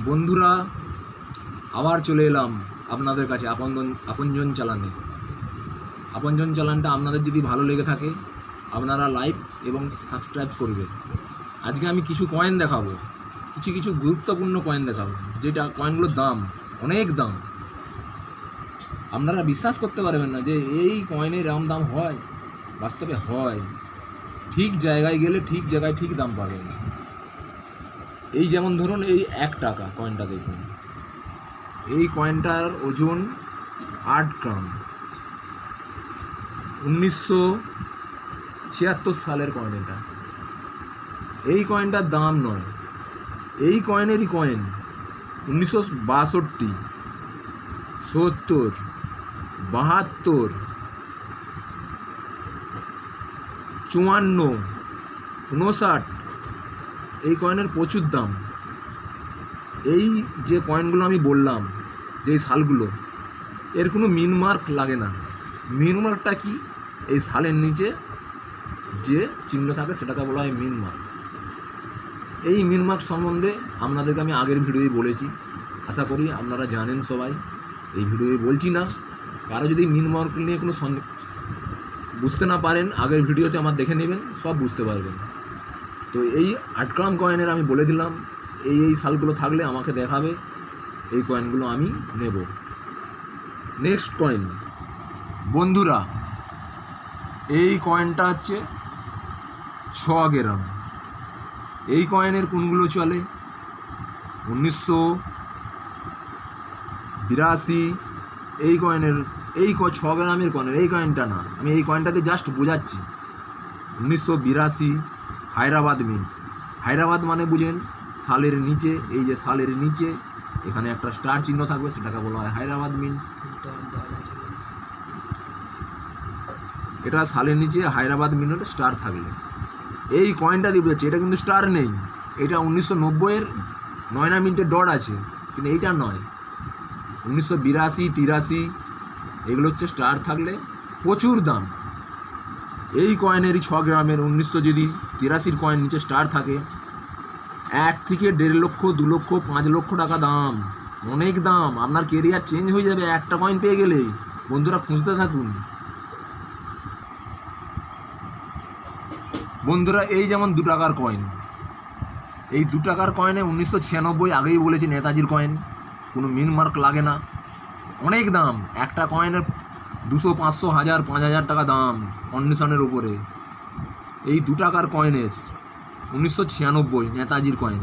বন্ধুরা, আবার চলে এলাম আপনাদের কাছে আপনজন চালানে। আপনজন চালানটা আপনাদের যদি ভালো লেগে থাকে আপনারা লাইক এবং সাবস্ক্রাইব করবেন। আজকে আমি কিছু কয়েন দেখাবো, কিছু গুরুত্বপূর্ণ কয়েন দেখাবো, যেটা কয়েনগুলোর দাম অনেক দাম। আপনারা বিশ্বাস করতে পারবেন না যে এই কয়েনের এরকম দাম হয়। বাস্তবে হয়, ঠিক জায়গায় গেলে ঠিক জায়গায় ঠিক দাম পাবেন। এই যেমন ধরুন এই 1 টাকা কয়েনটা দেখুন, এই কয়েনটার ওজন 8 গ্রাম। 1976 সালের কয়েন এটা। এই কয়েনটার দাম নয়, এই কয়েনেরই কয়েন 1962, 70, 72, 54, 59 এই কয়েনের প্রচুর দাম। এই যে কয়েনগুলো আমি বললাম, যে সালগুলো, এর কোনো মিনমার্ক লাগে না। মিনমার্কটা কি? এই সালের নিচে যে চিহ্ন থাকে সেটাকে বলা হয় মিনমার্ক। এই মিনমার্ক সম্বন্ধে আপনাদেরকে আমি আগের ভিডিওয় বলেছি, আশা করি আপনারা জানেন সবাই। এই ভিডিওয়ে বলছি না। কারো যদি মিনমার্ক নিয়ে কোনো বুঝতে না পারেন, আগের ভিডিওতে আমার দেখে নেবেন, সব বুঝতে পারবেন। তো এই 8 গ্রাম কয়েনের আমি বলে দিলাম, এই সালগুলো থাকলে আমাকে দেখাবে, এই কয়েনগুলো আমি নেব। নেক্সট কয়েন বন্ধুরা, এই কয়েনটা হচ্ছে 6 গ্রাম। এই কয়েনের কোনগুলো চলে? 1982 এই কয়েনের, এই 6 গ্রামের কয়েনের এই কয়েনটা না, আমি এই কয়েনটাকে জাস্ট বোঝাচ্ছি। 1982 হায়দ্রাবাদ মিন্ট। হায়দ্রাবাদ মানে বুঝেন সালের নিচে, এই যে সালের নিচে এখানে একটা স্টার চিহ্ন থাকবে, সেটাকে বলা হয় হায়দ্রাবাদ মিন্ট। এটা সালের নিচে হায়দ্রাবাদ মিন্টের স্টার থাকলে এই কয়েনটা দিয়ে বোঝাচ্ছে। এটা কিন্তু স্টার নেই, এটা 1990-এর 9 মিনিটের ডট আছে, কিন্তু এইটা নয়। 1982, 83 এগুলো হচ্ছে স্টার থাকলে প্রচুর দাম। এই কয়েনেরই 6 গ্রামের 1983 কয়েন নিচে স্টার থাকে, 1 থেকে 1.5 লক্ষ, 2 লক্ষ, 5 লক্ষ টাকা দাম। অনেক দাম। আপনার কেরিয়ার চেঞ্জ হয়ে যাবে একটা কয়েন পেয়ে গেলেই। বন্ধুরা খুঁজতে থাকুন। বন্ধুরা এই যেমন 2 টাকার কয়েন, এই 2 টাকার কয়েনে 1996, আগেই বলেছি, নেতাজির কয়েন, কোনো মিনমার্ক লাগে না। অনেক দাম, একটা কয়েনের 200, 500, 1000, 5000 টাকা দাম কন্ডিশনের উপরে। এই 2 টাকার কয়েনের 1996 নেতাজির কয়েন।